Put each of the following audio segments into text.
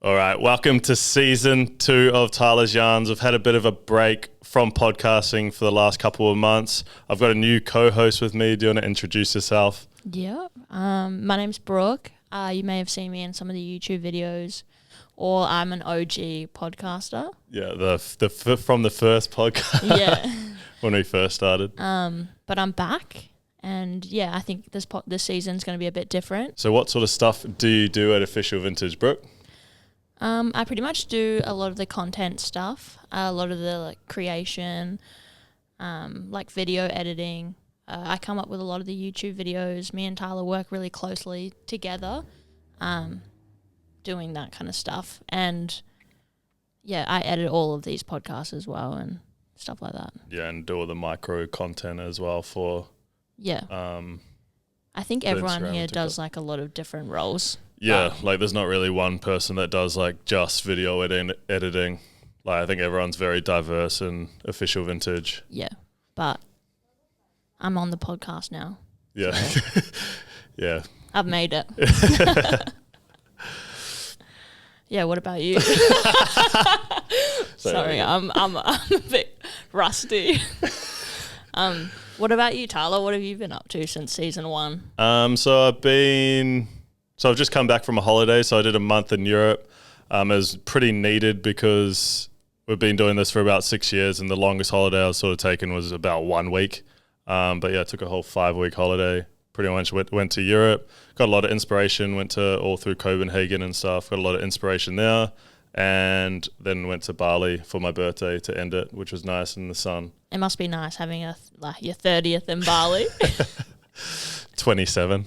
All right, welcome to season 2 of Tyler's Yarns. I've had a bit of a break from podcasting for the last couple of months. I've got a new co-host with me. Do you want to introduce yourself? Yeah, my name's Brooke. You may have seen me in some of the YouTube videos, or I'm an OG podcaster. Yeah, from the first podcast. Yeah. When we first started. But I'm back, and yeah, I think this season's going to be a bit different. So what sort of stuff do you do at Official Vintage, Brooke? I pretty much do a lot of the content stuff, a lot of the creation, like video editing. I come up with a lot of the YouTube videos. Me and Tyler work really closely together, doing that kind of stuff. And yeah, I edit all of these podcasts as well and stuff like that. Yeah, and do all the micro content as well for... Yeah. I think everyone Instagram, here TikTok. does like a lot of different roles. Yeah, like there's not really one person that does like just video editing. Like I think everyone's very diverse in Official Vintage. Yeah, but I'm on the podcast now. Yeah. So Yeah. I've made it. Yeah, what about you? Sorry, I'm a bit rusty. What about you, Tyler? What have you been up to since season 1? So I've just come back from a holiday. So I did a month in Europe. It was pretty needed because we've been doing this for about 6 years, and the longest holiday I was sort of taken was about 1 week. But yeah, I took a whole 5-week holiday. Pretty much went to Europe. Got a lot of inspiration. Went to all through Copenhagen and stuff. Got a lot of inspiration there. And then went to Bali for my birthday to end it, which was nice in the sun. It must be nice having your 30th in Bali. 27.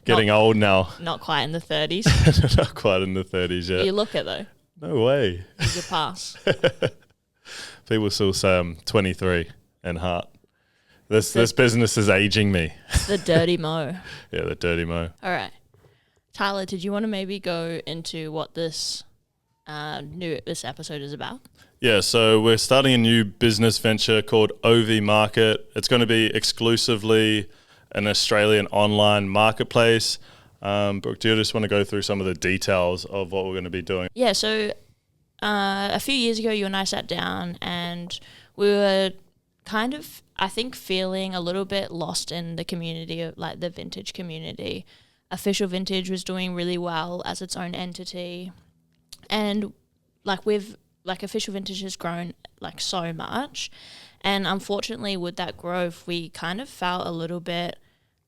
Getting old now. Not quite in the 30s. Not quite in the 30s yet. You look it though. No way. You could pass. People still say I'm 23 in heart. This business is aging me. The dirty mo. Yeah, the dirty mo. All right. Tyler, did you want to maybe go into what this episode is about? Yeah, so we're starting a new business venture called OV Market. It's going to be exclusively an Australian online marketplace. Brooke, do you just want to go through some of the details of what we're going to be doing? Yeah, so a few years ago, you and I sat down and we were kind of, I think, feeling a little bit lost in the community, of like the vintage community. Official Vintage was doing really well as its own entity. And Official Vintage has grown like so much. And unfortunately with that growth, we kind of felt a little bit...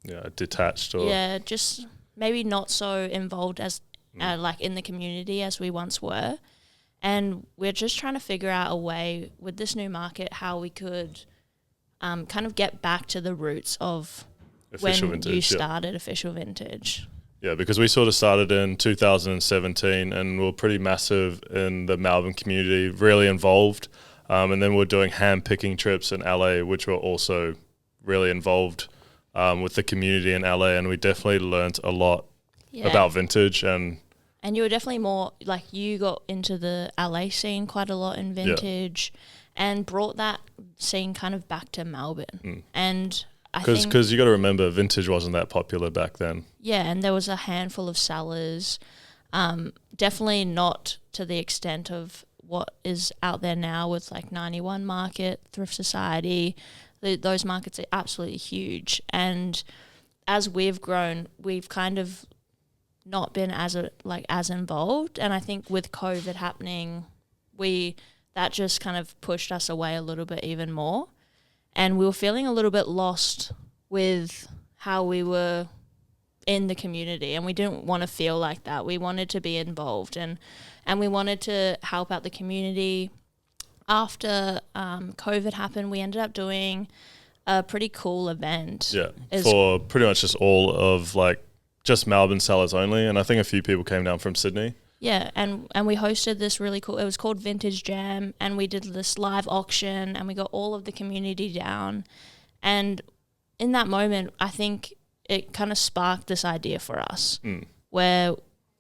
Yeah, detached or... Yeah, just maybe not so involved as in the community as we once were. And we're just trying to figure out a way with this new market how we could kind of get back to the roots of Official when Vintage, you started Official Vintage. Yeah, because we sort of started in 2017 and we're pretty massive in the Melbourne community, really involved. And then we're doing hand-picking trips in LA, which were also really involved with the community in LA. And we definitely learnt a lot about vintage. And you were definitely more, like you got into the LA scene quite a lot in vintage and brought that scene kind of back to Melbourne. And Because you got to remember, vintage wasn't that popular back then. Yeah, and there was a handful of sellers. Definitely not to the extent of what is out there now with like 91 Market, Thrift Society. Those markets are absolutely huge. And as we've grown, we've kind of not been as involved. And I think with COVID happening, that just kind of pushed us away a little bit even more. And we were feeling a little bit lost with how we were in the community, and we didn't want to feel like that. We wanted to be involved, and we wanted to help out the community. After COVID happened, we ended up doing a pretty cool event. Yeah, for pretty much just all of just Melbourne sellers only, and I think a few people came down from Sydney. Yeah, and we hosted this really cool, it was called Vintage Jam, and we did this live auction, and we got all of the community down. And in that moment, I think it kind of sparked this idea for us, where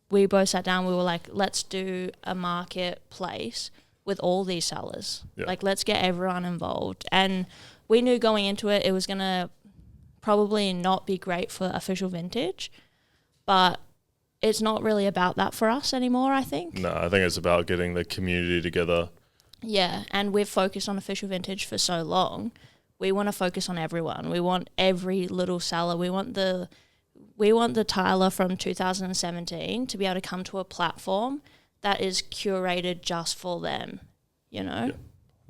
we both sat down, we were like, let's do a marketplace with all these sellers. Yeah. Like, let's get everyone involved. And we knew going into it, it was going to probably not be great for Official Vintage, but it's not really about that for us anymore, I think. No, I think it's about getting the community together. Yeah, and we've focused on official vintage for so long. We want to focus on everyone. We want every little seller. We want the Tyler from 2017 to be able to come to a platform that is curated just for them, you know? Yeah.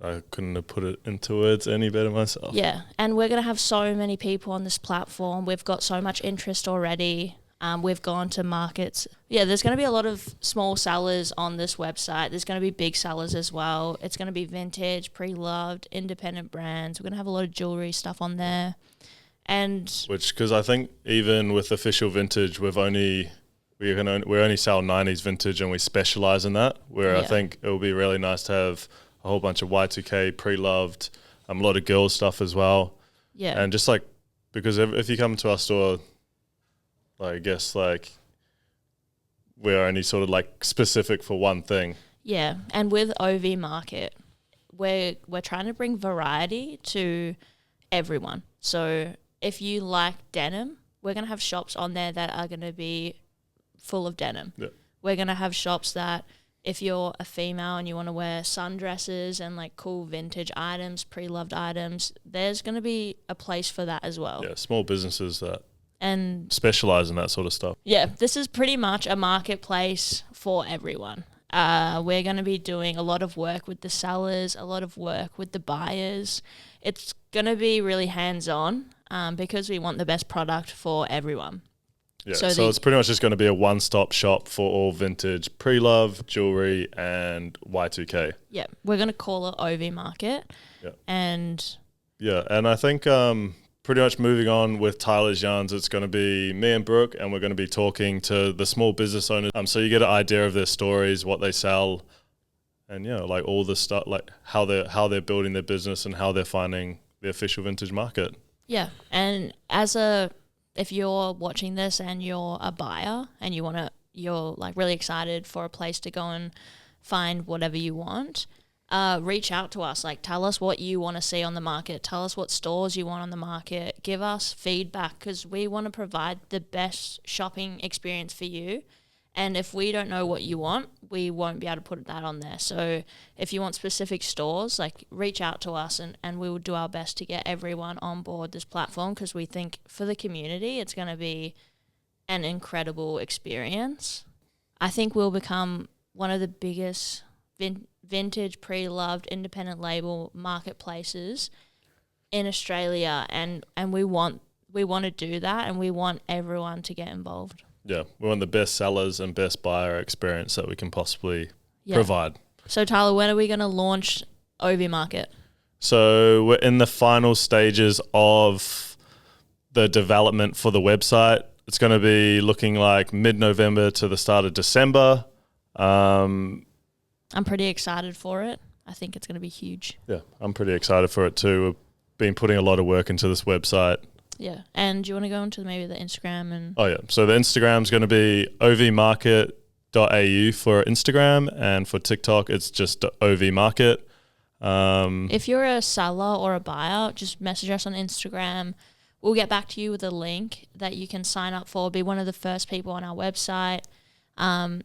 I couldn't have put it into words any better myself. Yeah, and we're going to have so many people on this platform. We've got so much interest already. We've gone to markets. Yeah, there's going to be a lot of small sellers on this website. There's going to be big sellers as well. It's going to be vintage, pre-loved, independent brands. We're going to have a lot of jewelry stuff on there. And because I think even with official vintage, we only sell 90s vintage and we specialize in that, where I think it will be really nice to have a whole bunch of Y2K pre-loved, a lot of girls stuff as well. Yeah. And just like, because if you come to our store, like, I guess like we're only sort of like specific for one thing. Yeah, and with OV Market, we're trying to bring variety to everyone. So if you like denim, we're going to have shops on there that are going to be full of denim. Yeah. We're going to have shops that if you're a female and you want to wear sundresses and like cool vintage items, pre-loved items, there's going to be a place for that as well. Yeah, small businesses that And specialize in that sort of stuff. yeah, this is pretty much a marketplace for everyone. We're going to be doing a lot of work with the sellers, a lot of work with the buyers. It's going to be really hands-on because we want the best product for everyone. Yeah, so it's pretty much just going to be a one-stop shop for all vintage pre-love, jewelry, and Y2K. Yeah, we're going to call it OV Market. Yeah. And I think pretty much moving on with Tyler's Yarns, it's going to be me and Brooke, and we're going to be talking to the small business owners. So you get an idea of their stories, what they sell, and like all the stuff, like how they're building their business and how they're finding the official vintage market. yeah, and if you're watching this and you're a buyer and you're like really excited for a place to go and find whatever you want, reach out to us. Like, tell us what you want to see on the market. Tell us what stores you want on the market. Give us feedback because we want to provide the best shopping experience for you. And if we don't know what you want, we won't be able to put that on there. So if you want specific stores, like, reach out to us and we will do our best to get everyone on board this platform because we think for the community it's going to be an incredible experience. I think we'll become one of the biggest vintage, pre-loved, independent label marketplaces in Australia, and we want to do that, and we want everyone to get involved. Yeah, we want the best sellers and best buyer experience that we can possibly provide. So Tyler, when are we going to launch OV Market? So we're in the final stages of the development for the website. It's going to be looking like mid-November to the start of December. I'm pretty excited for it. I think it's going to be huge. Yeah, I'm pretty excited for it too. We've been putting a lot of work into this website. Yeah, and do you want to go into maybe the Instagram and? Oh yeah, so the Instagram's going to be ovmarket.au for Instagram, and for TikTok it's just ovmarket. If you're a seller or a buyer, just message us on Instagram. We'll get back to you with a link that you can sign up for. Be one of the first people on our website.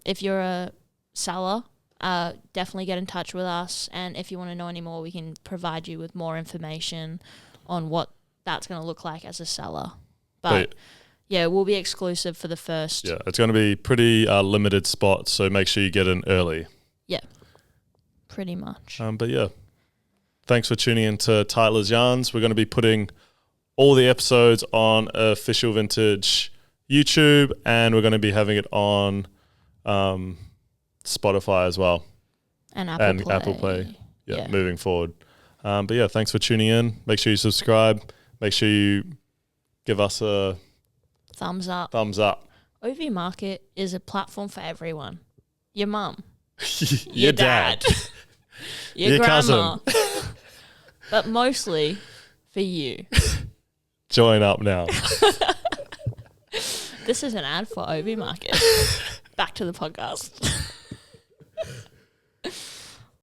If you're a seller, definitely get in touch with us. And if you want to know any more, we can provide you with more information on what that's going to look like as a seller. But yeah, we'll be exclusive for the first. Yeah, it's going to be pretty limited spots, so make sure you get in early. Yeah, pretty much. But yeah, thanks for tuning in to Tyler's Yarns. We're going to be putting all the episodes on Official Vintage YouTube, and we're going to be having it on Spotify as well. And Apple Play. Yeah, moving forward. But yeah, thanks for tuning in. Make sure you subscribe. Make sure you give us a thumbs up. OV Market is a platform for everyone. Your mum. Your dad. Your grandma. Cousin. But mostly for you. Join up now. This is an ad for OV Market. Back to the podcast.